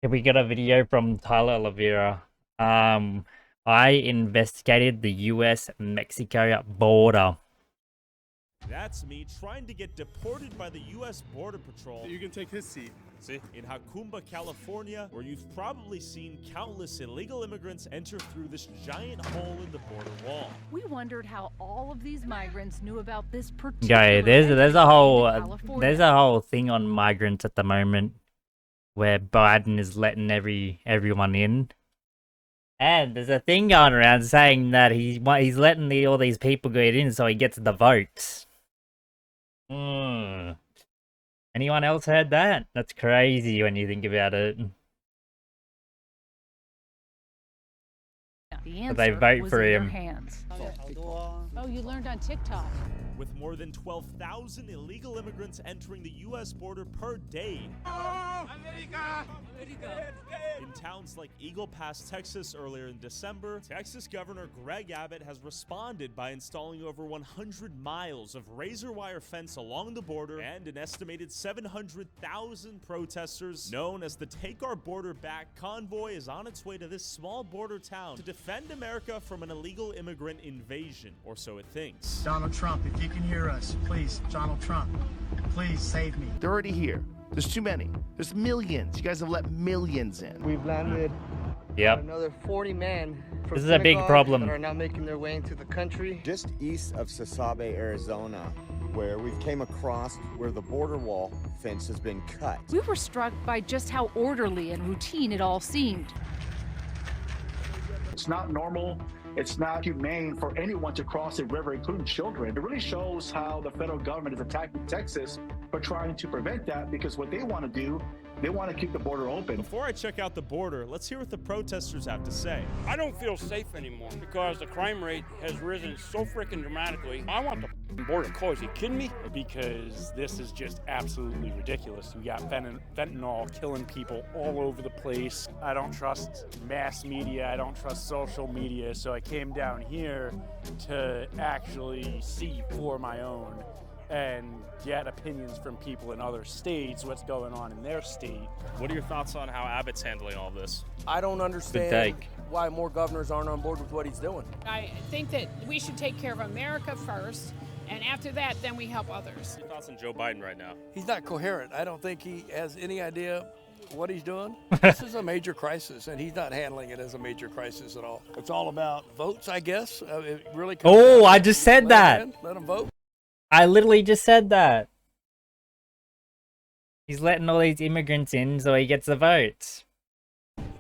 We got a video from Tyler Oliveira. I investigated the U.S.-Mexico border. That's me trying to get deported by the U.S. Border Patrol. You can take his seat. See, in Jacumba, California, where you've probably seen countless illegal immigrants enter through this giant hole in the border wall. We wondered how all of these migrants knew about this particular. Yeah, there's a whole thing on migrants at the moment, where Biden is letting everyone in, and there's a thing going around saying that he's letting all these people get in so he gets the votes. Anyone else heard that? That's crazy when you think about it. The answer They vote was for in him. their hands. Oh, you learned on TikTok. With more than 12,000 illegal immigrants entering the U.S. border per day. In towns like Eagle Pass, Texas, earlier in December, Texas Governor Greg Abbott has responded by installing over 100 miles of razor wire fence along the border, and an estimated 700,000 protesters known as the Take Our Border Back convoy is on its way to this small border town to defend America from an illegal immigrant invasion, or so it thinks. Donald Trump, if you can hear us, please, Donald Trump, please save me. They're already here. There's too many. There's millions. You guys have let millions in. We've landed another 40 men from This is a big problem. that are now making their way into the country. Just east of Sasabe, Arizona, where we've came across where the border wall fence has been cut. We were struck by just how orderly and routine it all seemed. It's not normal. It's not humane for anyone to cross a river, including children. It really shows how the federal government is attacking Texas for trying to prevent that, because what they want to do, they want to keep the border open. Before I check out the border, let's hear what the protesters have to say. I don't feel safe anymore because the crime rate has risen so freaking dramatically. I want the border closed. Are you kidding me? Because this is just absolutely ridiculous. We got fentanyl killing people all over the place. I don't trust mass media. I don't trust social media. So I came down here to actually see for my own and get opinions from people in other states, what's going on in their state. What are your thoughts on how Abbott's handling all this? I don't understand why more governors aren't on board with what he's doing. I think that we should take care of America first, and after that, then we help others. Your thoughts on Joe Biden right now? He's not coherent. I don't think he has any idea what he's doing. This is a major crisis, and he's not handling it as a major crisis at all. It's all about votes, I guess. It really comes Oh, down I to just said that. Let them vote. I literally just said that. He's letting all these immigrants in so he gets the votes.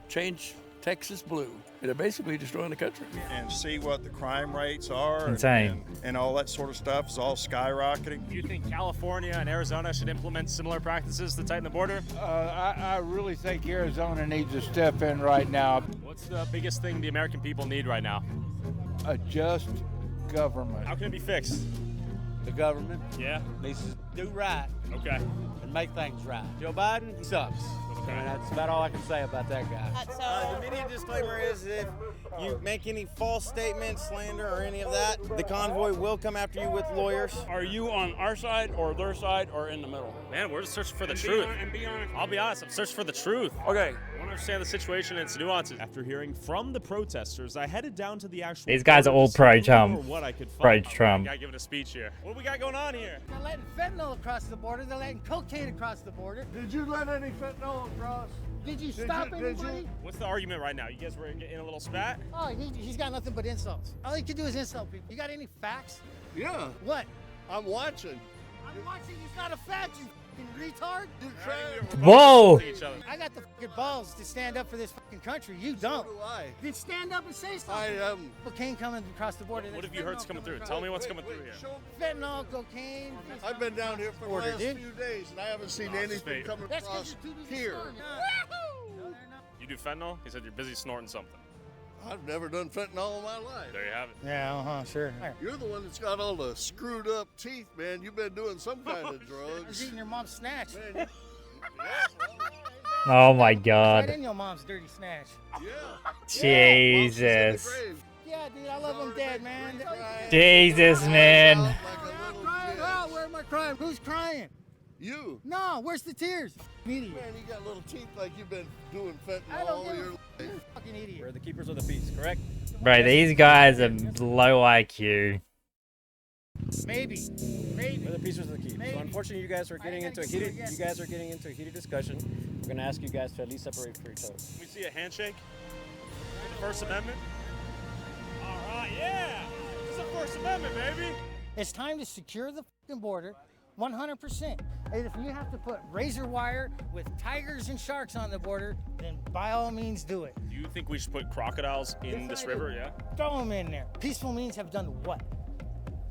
Change Texas blue. They're basically destroying the country. And see what the crime rates are. Insane. And all that sort of stuff is all skyrocketing. Do you think California and Arizona should implement similar practices to tighten the border? I really think Arizona needs to step in right now. What's the biggest thing the American people need right now? A just government. How can it be fixed? The government needs to do right and make things right. Joe Biden, he sucks. Okay. And that's about all I can say about that guy. The immediate disclaimer is if you make any false statements, slander, or any of that, the convoy will come after you with lawyers. Are you on our side or their side or in the middle? Man, we're just searching for the truth. I'll be honest, I'm searching for the truth. Okay. I want to understand the situation and its nuances. After hearing from the protesters, I headed down to the actual. These guys are all pro-Trump. Pro-Trump. I gotta give it a speech here. What do we got going on here? They're letting fentanyl across the border. They're letting cocaine across the border. Did you let any fentanyl across? Did you stop anybody? What's the argument right now? You guys were getting a little spat? Oh, he's got nothing but insults. All he can do is insult people. You got any facts? Yeah, What? I'm watching. I'm watching. He's not a fact, you fucking retard. You're trying. Whoa! I got the fucking balls to stand up for this fucking country. You don't. So do I. Then stand up and say something. I am. Cocaine coming across the border. What have you heard's coming through? Tell me what's coming through here. Fentanyl, cocaine. I've been down here for the Order, last dude. few days, and I haven't seen anything coming That's across because you're too busy here. snorting. You do fentanyl? He said you're busy snorting something. I've never done fentanyl in my life. There you have it. Yeah, sure. You're the one that's got all the screwed up teeth, man. You've been doing some kind of I was drugs. eating your mom's snatch. Man, Oh my Right god. in your mom's dirty snatch. Jesus. Yeah, dude, I love him dead, man. Jesus, man. Crying out, where am I crying? Who's crying? You? No, where's the tears? Idiot. Man, you got little teeth like you've been doing fentanyl I don't all give your a life. You're a fucking idiot. We're the keepers of the peace, correct? Bro, these guys are low IQ. Maybe. We're the peacers of the keep. Maybe. So unfortunately, you guys are getting into a heated. You guys are getting into a heated discussion. We're gonna ask you guys to at least separate for your toes. Can we see a handshake? The First Amendment? All right, yeah. It's the First Amendment, baby. It's time to secure the fucking border 100%. And if you have to put razor wire with tigers and sharks on the border, then by all means do it. Do you think we should put crocodiles in Yes, this I river? do. Yeah. Throw them in there. Peaceful means have done what?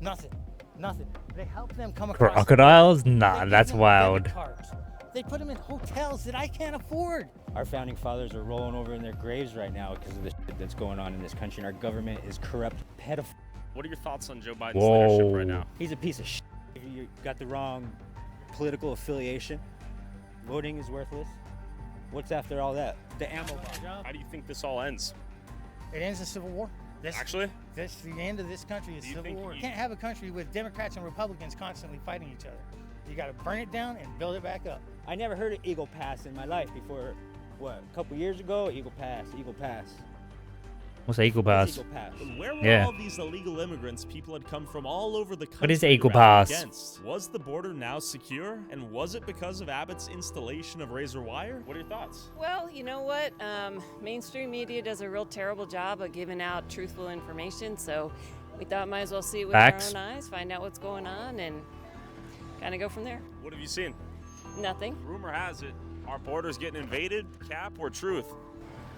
Nothing. Nothing. They help them come across. Crocodiles? They Nah, give that's them wild. debit cards. They put them in hotels that I can't afford. Our founding fathers are rolling over in their graves right now because of the shit that's going on in this country, and our government is corrupt pedophile. What are your thoughts on Joe Biden's leadership right now? He's a piece of shit. If you got the wrong political affiliation, voting is worthless. What's after all that? The ammo bomb. How do you think this all ends? It ends the Civil War. Actually? The end of this country is Do you Civil think War. you- You can't have a country with Democrats and Republicans constantly fighting each other. You got to burn it down and build it back up. I never heard of Eagle Pass in my life before. What? A couple years ago, Eagle Pass. What's Eagle Pass? Eagle Pass. Where were Yeah. all these illegal immigrants people had come from all over the country? What is Eagle rallying Pass? Against? Was the border now secure? And was it because of Abbott's installation of razor wire? What are your thoughts? Well, you know what? Mainstream media does a real terrible job of giving out truthful information, so we thought might as well see it with Facts. our own eyes, find out what's going on, and kind of go from there. What have you seen? Nothing. Rumor has it our border's getting invaded. Cap or truth?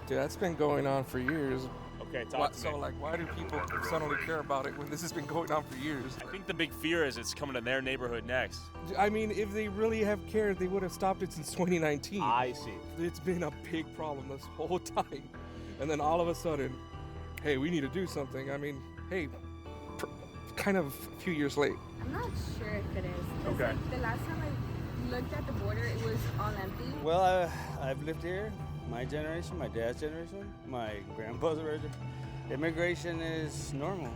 Dude, that's been going on for years. Okay, talk to me. So, like, why do people suddenly care about it when this has been going on for years? I think the big fear is it's coming to their neighborhood next. I mean, if they really have cared, they would have stopped it since 2019. I see. It's been a big problem this whole time. And then all of a sudden, hey, we need to do something. I mean, hey, kind of a few years late. I'm not sure if it is. 'Cause, Okay. like, the last time I looked at the border, it was all empty. Well, I've lived here, my generation, my dad's generation, my grandpa's generation. Immigration is normal.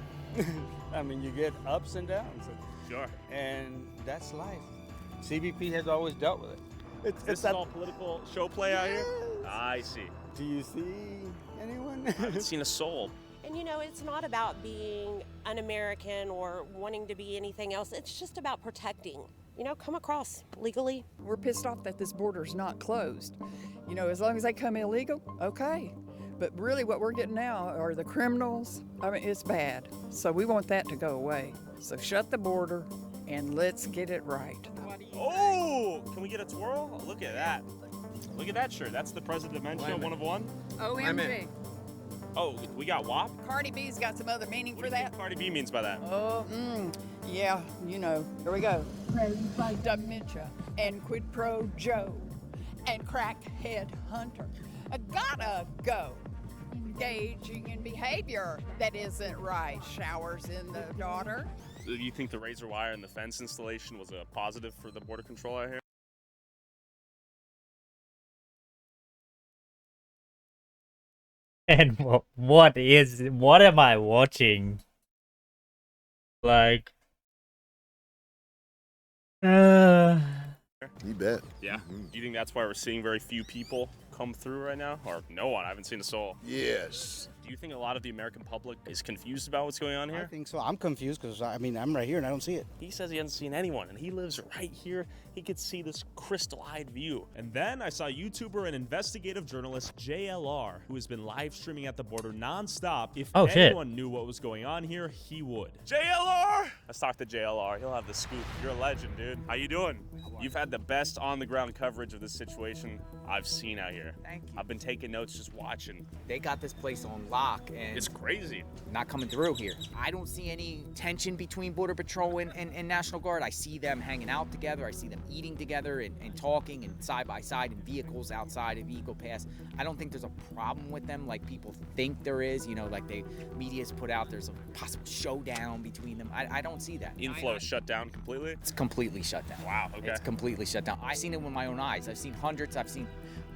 I mean, you get ups and downs. Sure. And that's life. CBP has always dealt with it. This is all political show play out here? I see. Do you see anyone? I haven't seen a soul. And you know, it's not about being un-American or wanting to be anything else. It's just about protecting. You know, come across legally. We're pissed off that this border's not closed. You know, as long as they come illegal, okay. But really what we're getting now are the criminals. I mean, it's bad. So we want that to go away. So shut the border and let's get it right. Oh, can we get a twirl? Look at that. Look at that shirt. That's the presidential one of one. OMG. Oh, we got WAP? Cardi B's got some other meaning What for do you that. think Cardi B means by that? Oh, yeah, you know. Here we go. Dementia and quid pro Joe and crackhead hunter. I gotta go. Engaging in behavior that isn't right. Showers in the daughter. Do you think the razor wire and the fence installation was a positive for the border control out here? And what am I watching? Like, You bet. Yeah. Do you think that's why we're seeing very few people come through right now? Or no one? I haven't seen a soul. Yes. Do you think a lot of the American public is confused about what's going on I here? think so. I'm confused because, I mean, I'm right here and I don't see it. He says he hasn't seen anyone, and he lives right here. He could see this crystal-eyed view. And then I saw YouTuber and investigative journalist JLR, who has been live streaming at the border nonstop. If anyone knew what was going on here, he would. JLR! Let's talk to JLR. He'll have the scoop. You're a legend, dude. How you doing? You've had the best on-the-ground coverage of this situation I've seen out here. Thank you. I've been taking notes, just watching. They got this place on lock and It's crazy. not coming through here. I don't see any tension between Border Patrol and National Guard. I see them hanging out together. I see them eating together and talking and side by side in vehicles outside of Eagle Pass. I don't think there's a problem with them like people think there is. You know, like the media's put out there's a possible showdown between them. I don't see that. Inflow is shut down completely? It's completely shut down. Wow, okay. It's completely shut down. I've seen it with my own eyes. I've seen hundreds. I've seen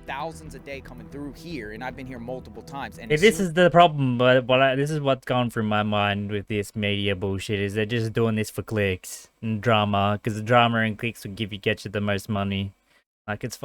thousands a day coming through here, and I've been here multiple times. And This is the problem, but this is what's gone through my mind with this media bullshit, is they're just doing this for clicks and drama, because the drama and clicks will get you the most money. Like, it's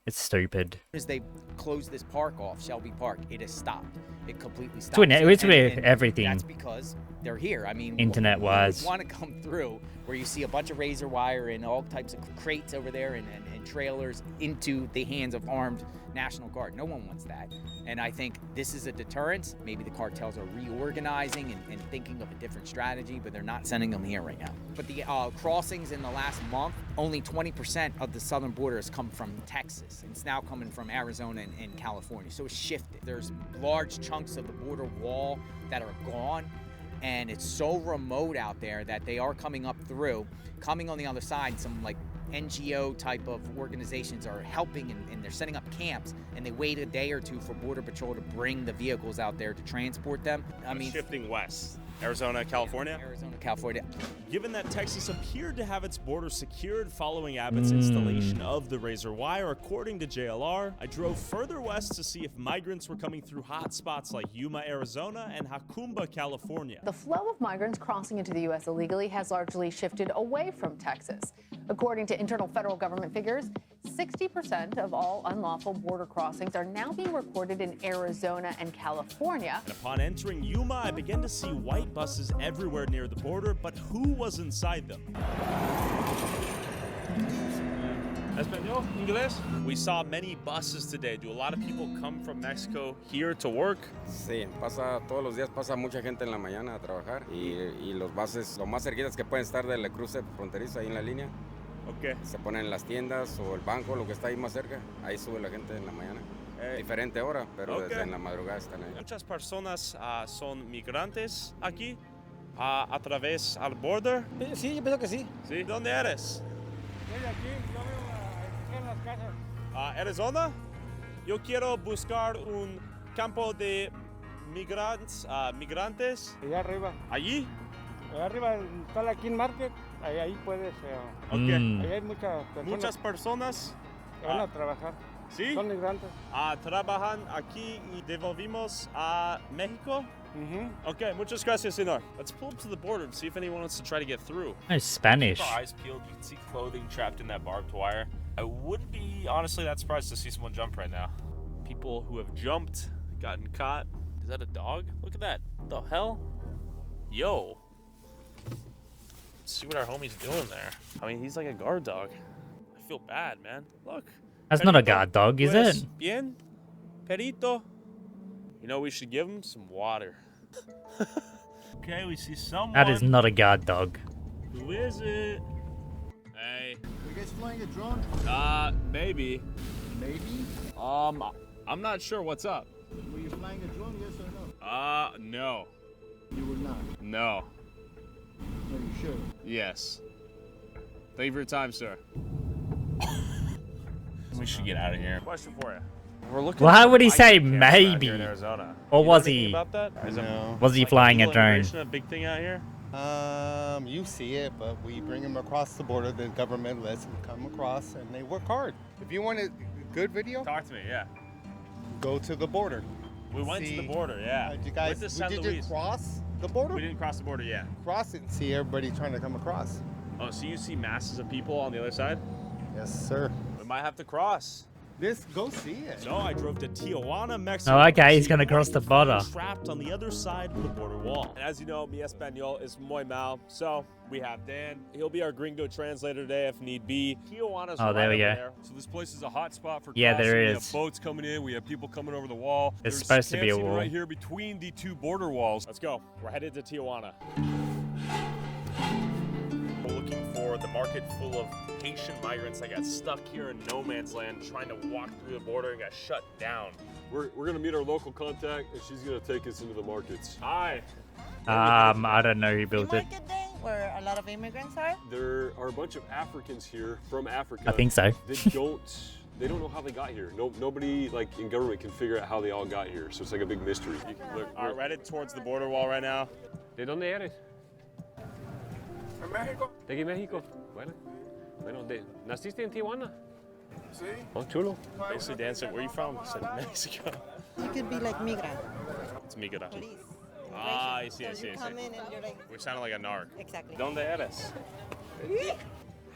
stupid. As they closed this park off, Shelby Park, it has stopped. It completely stopped. It's with everything. That's because they're here. I mean, internet-wise. want to come through where you see a bunch of razor wire and all types of crates over there and trailers into the hands of armed National Guard. No one wants that. And I think this is a deterrent. Maybe the cartels are reorganizing and thinking of a different strategy, but they're not sending them here right now. But the crossings in the last month, only 20% of the southern border has come from Texas. It's now coming from Arizona and California. So it's shifted. There's large chunks of the border wall that are gone. And it's so remote out there that they are coming up through. Coming on the other side, some like NGO type of organizations are helping and they're setting up camps, and they wait a day or two for Border Patrol to bring the vehicles out there to transport them. I mean, shifting west. Arizona, California? Yeah, Arizona, California. Given that Texas appeared to have its border secured following Abbott's installation of the razor wire, according to JLR, I drove further west to see if migrants were coming through hot spots like Yuma, Arizona and Jacumba, California. The flow of migrants crossing into the U.S. illegally has largely shifted away from Texas. According to internal federal government figures, 60% of all unlawful border crossings are now being recorded in Arizona and California. And upon entering Yuma, I began to see white buses everywhere near the border, but who was inside them? Español, Inglés? We saw many buses today. Do a lot of people come from Mexico here to work? Sí, pasa todos los días, pasa mucha gente en la mañana a trabajar y los buses, lo más cerquitas que pueden estar del cruce fronterizo ahí en la línea. Okay. Se ponen en las tiendas o el banco, lo que está ahí más cerca. Ahí sube la gente en la mañana. Diferente hora, pero desde en la madrugada están ahí. Muchas personas son migrantes aquí a través al border. Sí, yo pienso que sí. ¿Sí? ¿Dónde eres? Estoy aquí, yo vivo en las casas. Arizona. Yo quiero buscar un campo de migrantes. Allá arriba. ¿Allí? Allá arriba está la King Market. Ahí puedes. Okay. Ahí hay muchas personas. Muchas personas que van a trabajar. ¿Sí? Son migrantes. Trabajan aquí y devolvimos a México. Okay, muchas gracias, señor. Let's pull up to the border and see if anyone wants to try to get through. Oh, Spanish. Keep our eyes peeled. You can see clothing trapped in that barbed wire. I wouldn't be honestly that surprised to see someone jump right now. People who have jumped, gotten caught. Is that a dog? Look at that. What the hell? Yo. Let's see what our homie's doing there. I mean, he's like a guard dog. I feel bad, man. Look. That's not a guard dog, is it? Bien? Perito. You know, we should give him some water. Okay, we see someone. That is not a guard dog. Who is it? Hey. Are you guys flying a drone? Maybe. Maybe? I'm not sure what's up. Were you flying a drone, yes or no? No. You were not? No. Are you sure? Yes. Thank you for your time, sir. We should get out of here. Question for you. We're looking. Why would he say in maybe? Arizona. Or was anything he? About that? No. Was he flying a drone? Immigration a big thing out here? You see it, but we bring them across the border. The government lets them come across, and they work hard. If you want a good video, talk to me. Yeah. Go to the border. We went to the border. Yeah. You guys, did you cross the border? We didn't cross the border yet. Cross it and see everybody trying to come across. Oh, so you see masses of people on the other side? Yes, sir. We might have to cross. Go see it. So I drove to Tijuana, Mexico. Oh, okay, he's gonna cross the border. Trapped on the other side of the border wall. And as you know, mi español is muy mal. So we have Dan. He'll be our gringo translator today if need be. Tijuana's Oh, there we go. there. So this place is a hot spot for Yeah, there crossing. is. We have boats coming in. We have people coming over the wall. There's There's supposed to be a camps even wall. right here between the two border walls. Let's go. We're headed to Tijuana. We're looking for the market full of Haitian migrants that got stuck here in no man's land trying to walk through the border and got shut down. We're gonna meet our local contact, and she's gonna take us into the markets. Hi. I don't know who built it. Where a lot of immigrants are? There are a bunch of Africans here from Africa. I think so. They don't know how they got here. Nobody like in government can figure out how they all got here. So it's like a big mystery. Look, we're headed towards the border wall right now. ¿De dónde eres? From Mexico. De aquí México. Bueno, ¿naciste en Tijuana? Oh, chulo. Basically dancing. Where are you from? I said Mexico. You could be like migra. It's migra. Police. Ah, I see, I So see, you I come see. in and you're like, We sounded like a narc. exactly. ¿Dónde eres?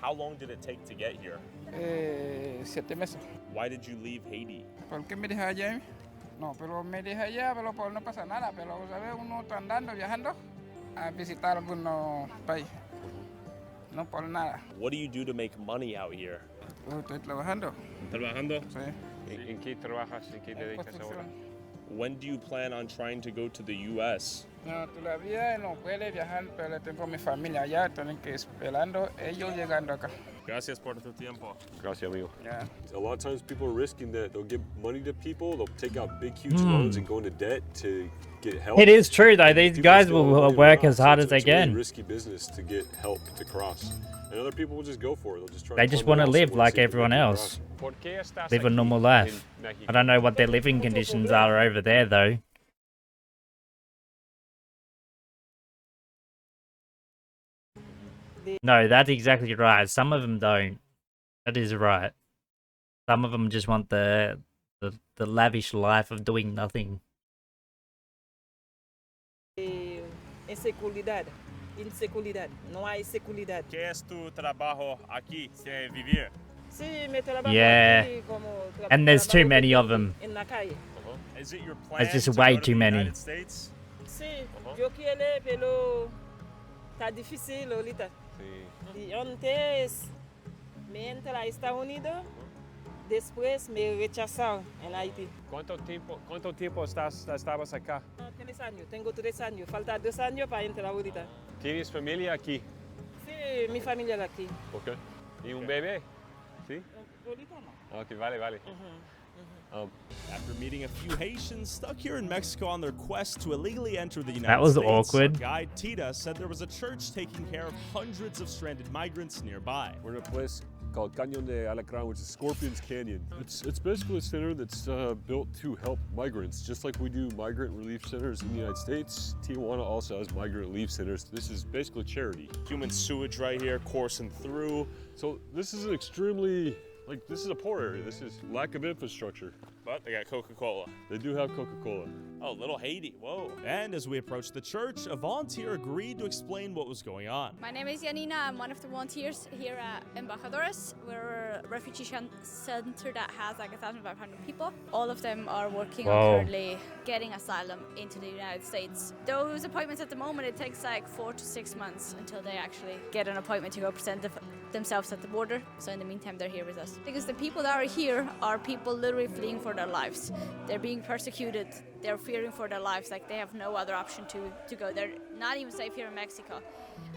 How long did it take to get here? 7 meses. Why did you leave Haiti? ¿Por qué me dejé allá? No, pero me dejé allá, pero no pasa nada. Pero, ¿sabes? Uno está andando, viajando a visitar algunos países. No por nada. What do you do to make money out here? Estoy trabajando. ¿Trabajando? Sí. ¿En qué trabajas? ¿En qué dedicas ahora? When do you plan on trying to go to the U.S.? No, todavía no puede viajar, pero tengo mi familia allá, tienen que esperando ellos llegando acá. Gracias por tu tiempo. Gracias, amigo. Yeah. A lot of times people are risking that. They'll give money to people. They'll take out big, huge loans and go into debt to get help. It is true though. These People guys still will don't work get as hard as it's they a really can. risky business to get help to cross. And other people will just go for it. They'll just try They to just fund want it to all live somewhere like so they can everyone get else. across. ¿Por qué estás Live a aquí normal en life. México? I don't know what their living conditions are over there though. No, that's exactly right. Some of them don't. That is right. Some of them just want the lavish life of doing nothing. Inseguridad. No hay seguridad. ¿Qué es tu trabajo aquí? ¿Qué vivir? Sí, mi trabajo Yeah. aquí como And there's too many of them. en la calle. Is it your plan There's just to way go to too the many. United States? Sí, yo quiero, pero está difícil ahorita. Y antes me entré a Estados Unidos, después me rechazaron en Haití. ¿Cuánto tiempo estabas acá? 3 años, tengo 3 años, falta 2 años para entrar ahorita. ¿Tienes familia aquí? Sí, mi familia de aquí. Ok. ¿Y un bebé? ¿Sí? Ahorita no. Ok, vale. After meeting a few Haitians stuck here in Mexico on their quest to illegally enter the United That was States, awkward. guide Tita said there was a church taking care of hundreds of stranded migrants nearby. We're in a place called Cañón de Alacrán, which is Scorpion's Canyon. It's basically a center that's built to help migrants, just like we do migrant relief centers in the United States. Tijuana also has migrant relief centers. This is basically charity. Human sewage right here coursing through. So this is an extremely, this is a poor area. This is lack of infrastructure. But they got Coca-Cola. They do have Coca-Cola. Oh, little Haiti, whoa. And as we approached the church, a volunteer agreed to explain what was going on. My name is Janina. I'm one of the volunteers here at Embajadores. We're a refugee center that has like 1,500 people. All of them are working on currently getting asylum into the United States. Those appointments at the moment, it takes like 4 to 6 months until they actually get an appointment to go present themselves at the border. So in the meantime, they're here with us. Because the people that are here are people literally fleeing for their lives. They're being persecuted. They're fearing for their lives. Like they have no other option to go. They're not even safe here in Mexico.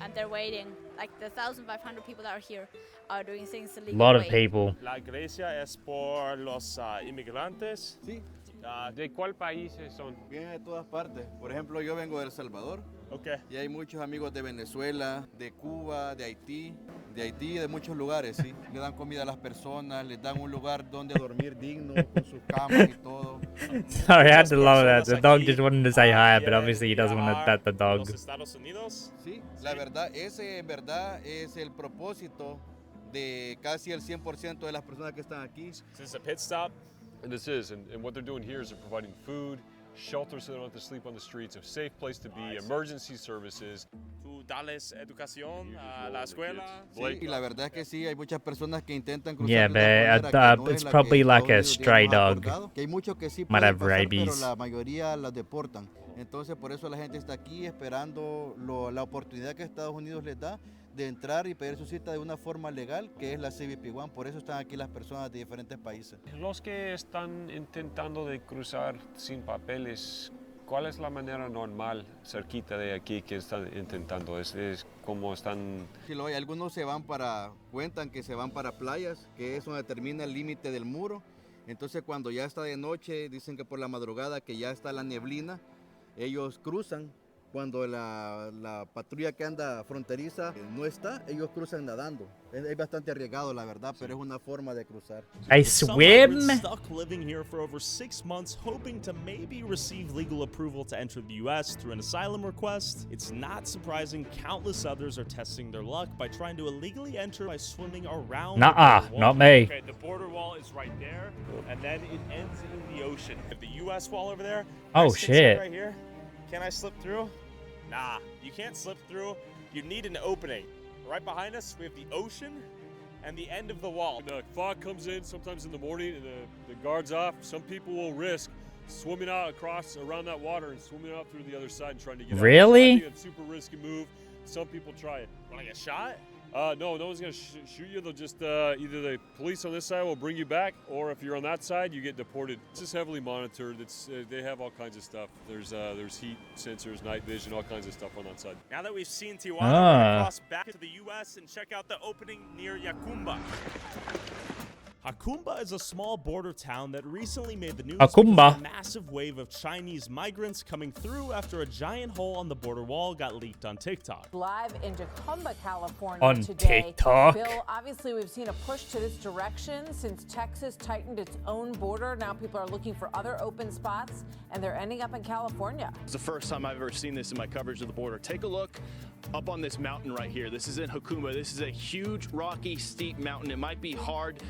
And they're waiting. Like the 1,500 people that are here are doing things the legal way. A lot of people. La iglesia es por los inmigrantes. Sí. ¿De cuál país son? Vienen de todas partes. Por ejemplo, yo vengo de El Salvador. Okay. Y hay muchos amigos de Venezuela, de Cuba, de Haití y de muchos lugares, sí. Le dan comida a las personas, les dan un lugar donde dormir digno, con sus camas y todo. Sorry, I had to love that. The dog just wanted to say hi, but obviously he doesn't want to pet the dog. Sí, la verdad, ese en verdad es el propósito de casi el 100% de las personas que están aquí. This is a pit stop. And this is, and what they're doing here is they're providing food, shelter so they don't have to sleep on the streets, a safe place to be, emergency services. Tú dales educación a la escuela. Sí, y la verdad es que sí, hay muchas personas que intentan cruzar Yeah, de but no it's es la probably que like a Estados Unidos stray tiene dog. acordado, que hay muchos que sí Might pueden have pasar, rabies. pero la mayoría las deportan. Entonces, por eso la gente está aquí esperando la oportunidad que Estados Unidos les da de entrar y pedir su cita de una forma legal, que es la CBP-1. Por eso están aquí las personas de diferentes países. Los que están intentando de cruzar sin papeles, ¿cuál es la manera normal cerquita de aquí que están intentando? ¿Es como están...? Sí, lo hay. Algunos cuentan que se van para playas, que es donde termina el límite del muro. Entonces, cuando ya está de noche, dicen que por la madrugada, que ya está la neblina, ellos cruzan Cuando la patrulla que anda fronteriza no está, ellos cruzan nadando. Es bastante arriesgado, la verdad, pero es una forma de cruzar. I Some swim. migrants stuck living here for over 6 months, hoping to maybe receive legal approval to enter the U.S. through an asylum request. It's not surprising countless others are testing their luck by trying to illegally enter by swimming around the Nuh-uh, border wall. not me. Okay, the border wall is right there, and then it ends in the ocean. The U.S. wall over there. Oh, Mexican shit. side right here. Can I slip through? Nah, you can't slip through. You need an opening. Right behind us, we have the ocean and the end of the wall. The fog comes in sometimes in the morning and the guard's off. Some people will risk swimming out across around that water and swimming out through the other side and trying to get Really? out. I think it's a super risky move. Some people try it. Want to get shot? No one's gonna shoot you. They'll just either the police on this side will bring you back, or if you're on that side, you get deported. It's just heavily monitored. It's they have all kinds of stuff. There's heat sensors, night vision, all kinds of stuff on that side. Now that we've seen Tijuana, we're gonna cross back to the U.S. and check out the opening near Yacumba. Yacumba is a small border town that recently made the news because of a massive wave of Chinese migrants coming through after a giant hole on the border wall got leaked on TikTok. Live in Yacumba, California On today. TikTok? Bill, obviously we've seen a push to this direction since Texas tightened its own border. Now people are looking for other open spots, and they're ending up in California. It's the first time I've ever seen this in my coverage of the border. Take a look up on this mountain right here. This is in Yacumba. This is a huge, rocky, steep mountain. It might be hard.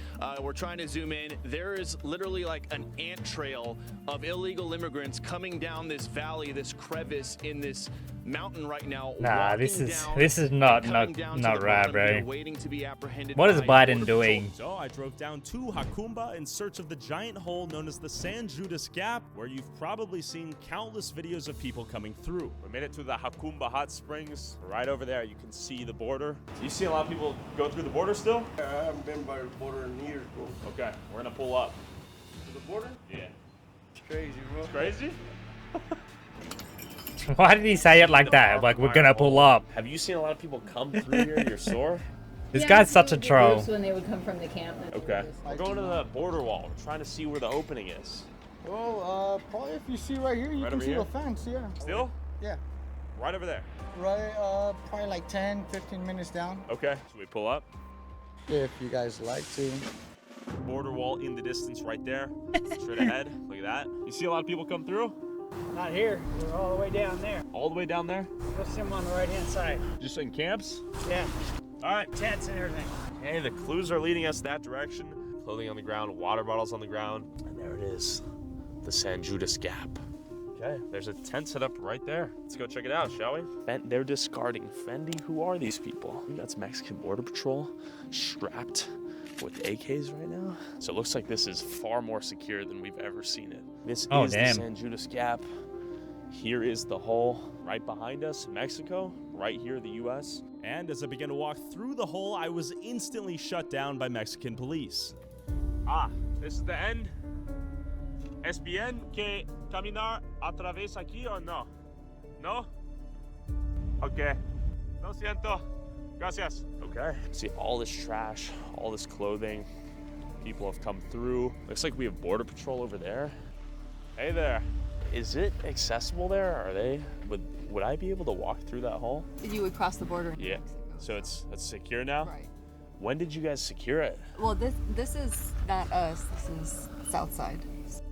We're trying to zoom in. There is literally like an ant trail of illegal immigrants coming down this valley, this crevice in this mountain right now. Nah, this is not right, bro. Waiting to be apprehended. What is by Biden doing? So I drove down to Yacumba in search of the giant hole known as the San Judas Gap, where you've probably seen countless videos of people coming through. We made it to the Yacumba hot springs. Right over there, you can see the border. You see a lot of people go through the border still? I haven't been by the border in years, bro. Okay, we're gonna pull up. To the border? Yeah. It's crazy, bro. It's crazy? Why did he say it like that? Like, we're gonna pull up. Have you seen a lot of people come through here? You're sore? This guy's such a troll. When they would come from the camp. Okay. We're going to the border wall. We're trying to see where the opening is. Well, probably if you see right here, you Right can over see here? the fence, yeah. Still? Yeah. Right over there. Right, probably like 10, 15 minutes down. Okay. Should we pull up? If you guys like to. Border wall in the distance right there. Straight ahead. Look at that. You see a lot of people come through? Not here. We're all the way down there. All the way down there? We'll see them on the right-hand side. Just in camps? Yeah. All right. Tents and everything. Hey, the clues are leading us that direction. Clothing on the ground, water bottles on the ground. And there it is. The San Judas Gap. Okay, there's a tent set up right there. Let's go check it out, shall we? They're discarding Fendi. Who are these people? I think that's Mexican Border Patrol strapped with AKs right now. So it looks like this is far more secure than we've ever seen it. This is the San Judas Gap. Here is the hole right behind us, Mexico. Right here, the U.S. And as I began to walk through the hole, I was instantly shut down by Mexican police. Ah, this is the end. ¿Es bien que caminar a través aquí o no? No? Okay. Lo siento. Gracias. Okay. See all this trash, all this clothing. People have come through. Looks like we have Border Patrol over there. Hey there. Is it accessible there? Are they? Would I be able to walk through that hole? You would cross the border. Yeah. So it's secure now? Right. When did you guys secure it? Well, this is not us. This is south side.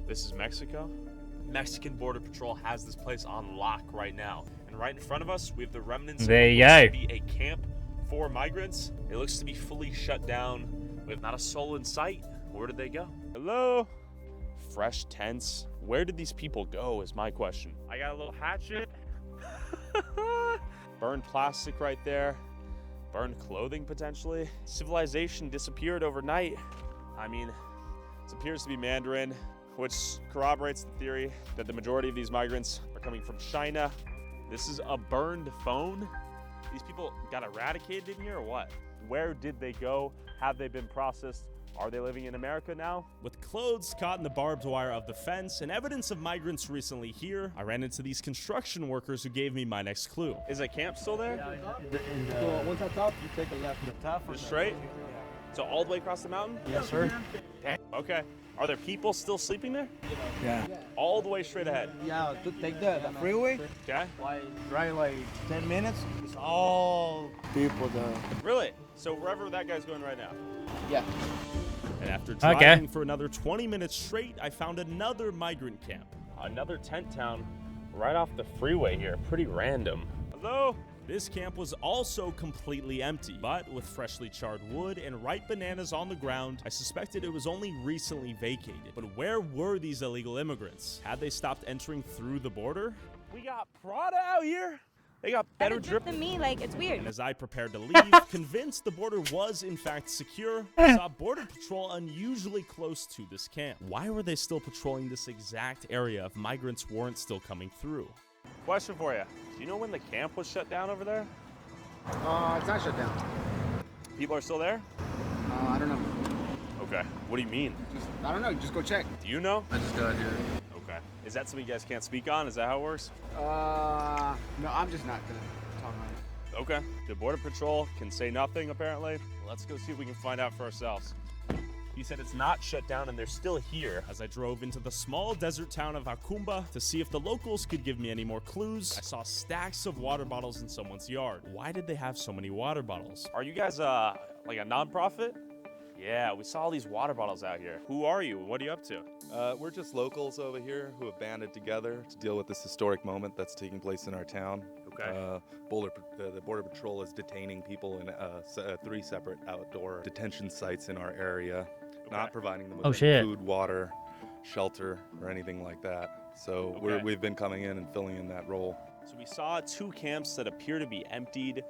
This is Mexico. Mexican Border Patrol has this place on lock right now. And right in front of us, we have the remnants There you of what go. looks to be a camp for migrants. It looks to be fully shut down. We have not a soul in sight. Where did they go? Hello? Fresh tents. Where did these people go is my question. I got a little hatchet. Burned plastic right there. Burned clothing potentially. Civilization disappeared overnight. I mean, it appears to be Mandarin, which corroborates the theory that the majority of these migrants are coming from China. This is a burned phone. These people got eradicated in here or what? Where did they go? Have they been processed? Are they living in America now? With clothes caught in the barbed wire of the fence and evidence of migrants recently here, I ran into these construction workers who gave me my next clue. Is a camp still there? So once at top, you take a left. The top. Just straight? So all the way across the mountain? Yes, sir. Okay. Are there people still sleeping there? Yeah. All the way straight ahead. Yeah, to take the freeway. Okay. Drive like 10 minutes. It's all people there. Really? So wherever that guy's going right now? Yeah. And after driving for another 20 minutes straight, I found another migrant camp. Another tent town right off the freeway here. Pretty random. Hello? This camp was also completely empty, but with freshly charred wood and ripe bananas on the ground, I suspected it was only recently vacated. But where were these illegal immigrants? Had they stopped entering through the border? We got Prada out here. They got better drip than me, like, it's weird. And as I prepared to leave, convinced the border was in fact secure, I saw Border Patrol unusually close to this camp. Why were they still patrolling this exact area if migrants weren't still coming through? Question for you. Do you know when the camp was shut down over there? It's not shut down. People are still there? I don't know. Okay. What do you mean? I don't know. Just go check. Do you know? I just got here. Okay. Is that something you guys can't speak on? Is that how it works? No, I'm just not gonna talk on it. Okay. The Border Patrol can say nothing, apparently. Let's go see if we can find out for ourselves. He said it's not shut down and they're still here. As I drove into the small desert town of Acumba to see if the locals could give me any more clues, I saw stacks of water bottles in someone's yard. Why did they have so many water bottles? Are you guys like a nonprofit? Yeah, we saw all these water bottles out here. Who are you? What are you up to? We're just locals over here who have banded together to deal with this historic moment that's taking place in our town. Okay. The Border Patrol is detaining people in 3 separate outdoor detention sites in our area, not providing them with food, water, shelter, or anything like that. So we've been coming in and filling in that role. So we saw 2 camps that appear to be emptied.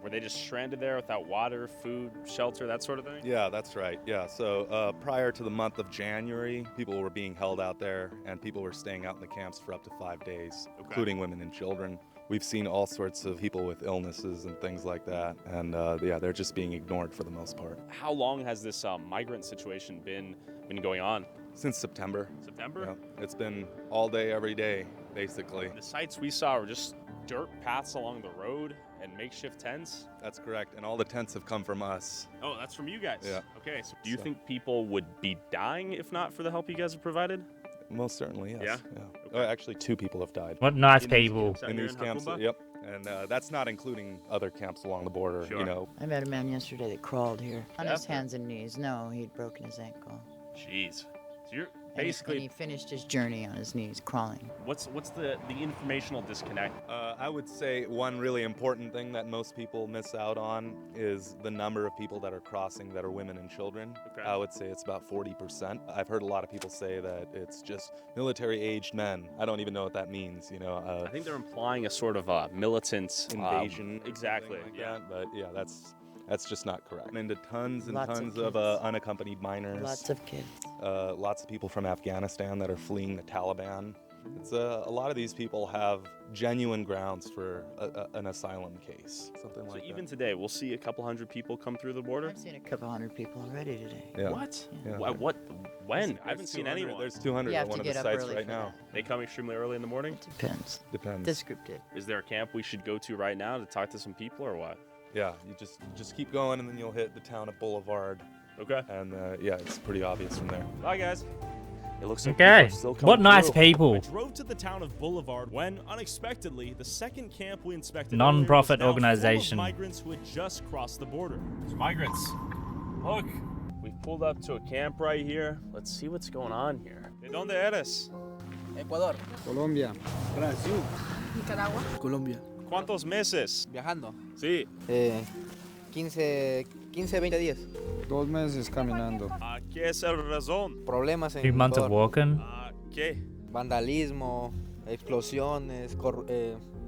Were they just stranded there without water, food, shelter, that sort of thing? Yeah, that's right. Yeah, so prior to the month of January, people were being held out there and people were staying out in the camps for up to 5 days, including women and children. We've seen all sorts of people with illnesses and things like that, and yeah, they're just being ignored for the most part. How long has this migrant situation been going on? Since September. September? Yeah, it's been all day, every day, basically. The sites we saw were just dirt paths along the road and makeshift tents? That's correct, and all the tents have come from us. Oh, that's from you guys? Yeah. Okay, so do you think people would be dying if not for the help you guys have provided? Most certainly, yes. Yeah? Oh, actually, 2 people have died. What nice people. In these camps, yep. And that's not including other camps along the border, you know. I met a man yesterday that crawled here on his hands and knees. No, he'd broken his ankle. Jeez. So you're And basically... he finished his journey on his knees, crawling. What's the informational disconnect? I would say one really important thing that most people miss out on is the number of people that are crossing that are women and children. Okay. I would say it's about 40%. I've heard a lot of people say that it's just military-aged men. I don't even know what that means, you know. I think they're implying a sort of militant invasion. Exactly. Like that. But yeah, that's just not correct. And into tons and Lots tons of of unaccompanied minors. Lots of kids. Lots of people from Afghanistan that are fleeing the Taliban. It's a lot of these people have genuine grounds for an asylum case, something like that. So even today, we'll see a couple hundred people come through the border? I've seen a couple hundred people already today. Yeah. What? Yeah. What? When? I haven't seen anyone. There's 200 at one of the sites right now. They come extremely early in the morning? Depends. Depends. This group did. Is there a camp we should go to right now to talk to some people or what? Yeah, you just keep going and then you'll hit the town of Boulevard. Okay. And yeah, it's pretty obvious from there. Bye, guys. It looks like Okay. people are still coming What nice through. people. I drove to the town of Boulevard when, unexpectedly, the second camp we inspected Non-profit earlier was now organization. full of migrants who had just crossed the border. There's migrants. Look, we've pulled up to a camp right here. Let's see what's going on here. ¿De dónde eres? Ecuador. Colombia. Brasil. Nicaragua. Colombia. ¿Cuántos meses? Viajando. Sí. 15, 20 días. 2 meses caminando. ¿Qué es la razón? Problemas en 2 months of Ecuador. walking. ¿Qué? Vandalismo, explosiones,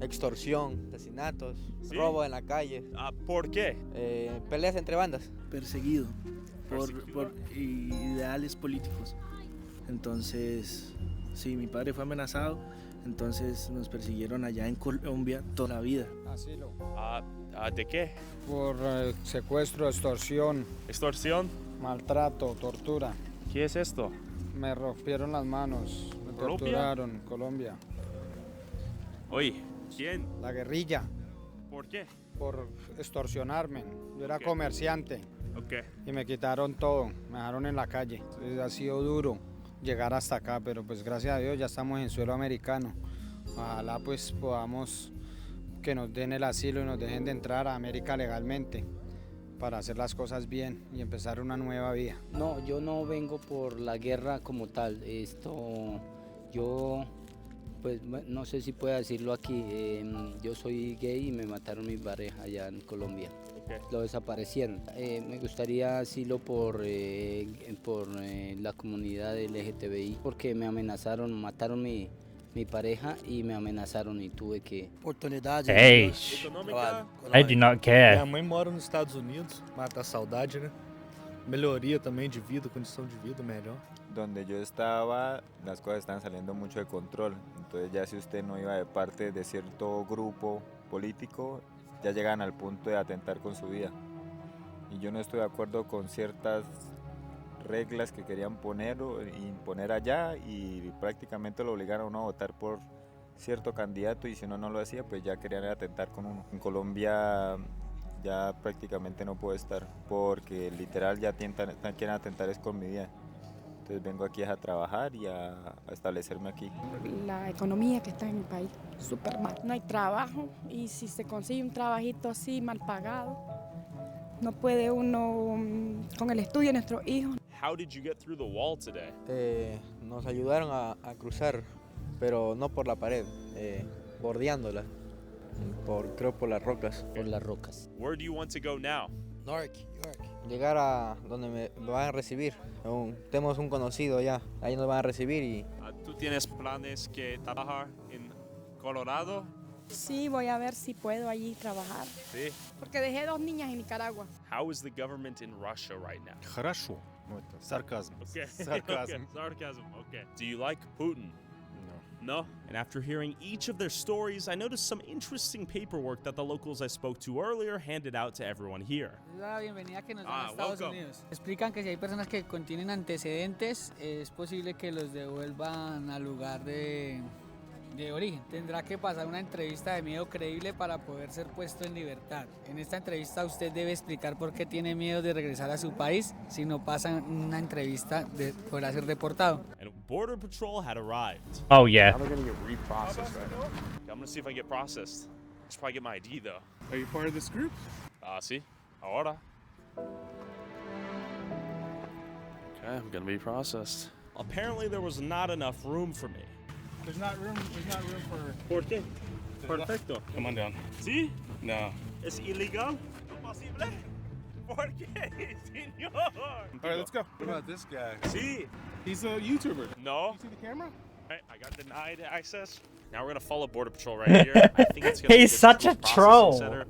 extorsión, asesinatos, ¿Sí? robo en la calle. ¿Por qué? Peleas entre bandas. Perseguido por ideales políticos. Entonces, sí, mi padre fue amenazado, entonces nos persiguieron allá en Colombia toda la vida. Asilo. ¿De qué? Por secuestro, extorsión. ¿Extorsión? Maltrato, tortura. ¿Qué es esto? Me rompieron las manos, me ¿Colombia? torturaron, Colombia. Oye, ¿quién? La guerrilla, ¿Por qué? por extorsionarme. Yo era Ok. comerciante. Okay. Y me quitaron todo, me dejaron en la calle. Entonces, ha sido duro llegar hasta acá, pero pues gracias a Dios ya estamos en suelo americano. Ojalá pues podamos que nos den el asilo y nos dejen de entrar a América legalmente para hacer las cosas bien y empezar una nueva vida. No, yo no vengo por la guerra como tal. Yo, pues no sé si puedo decirlo aquí. Yo soy gay y me mataron mi pareja allá en Colombia. Okay. Lo desaparecieron. Me gustaría asilo por la comunidad LGTBI porque me amenazaron, mataron mi pareja y me amenazaron y tuve que... Oportunidade. Hey, I do not care. Minha mãe mora nos Estados Unidos, mata a saudade, né? Melhoria também de vida, condição de vida melhor. Donde yo estaba, las cosas estaban saliendo mucho de control. Entonces ya si usted no iba de parte de cierto grupo político, ya llegan al punto de atentar con su vida. Y yo no estoy de acuerdo con ciertas reglas que querían poner o imponer allá y prácticamente lo obligaron a uno a votar por cierto candidato y si uno no lo hacía pues ya querían atentar con uno. En Colombia ya prácticamente no puedo estar porque literal ya quieren atentar es con mi vida. Entonces vengo aquí a trabajar y a establecerme aquí. La economía que está en el país, súper mal. No hay trabajo y si se consigue un trabajito así mal pagado, no puede uno con el estudio de nuestros hijos. How did you get through the wall today? Nos ayudaron a cruzar, pero no por la pared, bordeándola, creo por las rocas. Por las rocas. Where do you want to go now? York. Llegar a donde me van a recibir. Tenemos un conocido ya, ahí nos van a recibir y... ¿Tú tienes planes que trabajar en Colorado? Sí, voy a ver si puedo allí trabajar. Sí. Porque dejé 2 niñas en Nicaragua. How is the government in Russia right now? Хорошо. Sarcasm. Okay. Sarcasm. Okay. Sarcasm. Okay. Do you like Putin? No? And after hearing each of their stories, I noticed some interesting paperwork that the locals I spoke to earlier handed out to everyone here. Es la bienvenida que nos dan a Estados Unidos. Explican que si hay personas que contienen antecedentes, es posible que los devuelvan al lugar de origen. Tendrá que pasar una entrevista de miedo creíble para poder ser puesto en libertad. En esta entrevista usted debe explicar por qué tiene miedo de regresar a su país. Si no pasa una entrevista, podrá ser deportado. And Border Patrol had arrived. Oh yeah. Now they're gonna get reprocessed right now. Okay, I'm gonna see if I can get processed. I should probably get my ID though. Are you part of this group? Sí. Ahora. Okay, I'm gonna be processed. Apparently there was not enough room for me. There's not room for... ¿Por qué? Perfecto. Come on down. ¿Sí? No. ¿Es ilegal? ¿No posible? ¿Por qué, señor? All right, let's go. What about this guy? Sí. He's a YouTuber. No. You see the camera? Right, I got denied access. Now we're gonna follow Border Patrol right here. I think it's gonna be He's such a troll. Center,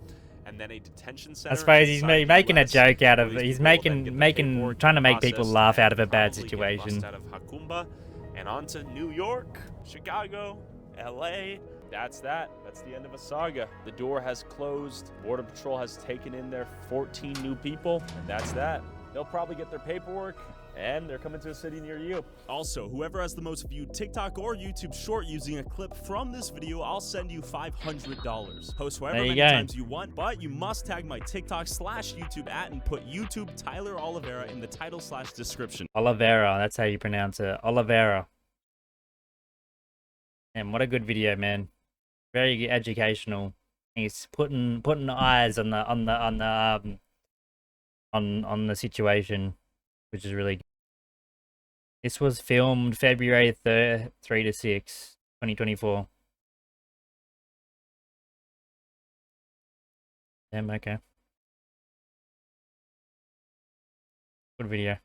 and then a detention center. I suppose he's making a joke out of it. He's trying to make people laugh out of a bad situation. Out of Hakumba and on to New York, Chicago, LA. That's that. That's the end of a saga. The door has closed. Border Patrol has taken in their 14 new people, and that's that. They'll probably get their paperwork, and they're coming to a city near you. Also, whoever has the most viewed TikTok or YouTube short using a clip from this video, I'll send you $500. Post however many times you want, but you must tag my TikTok/YouTube @ and put YouTube Tyler Oliveira in the title/description. Oliveira, that's how you pronounce it. Oliveira. And what a good video, man. Very educational. He's putting eyes on the situation, which is really good. This was filmed February 3rd, 3 to 6, 2024. Damn, okay. Good video.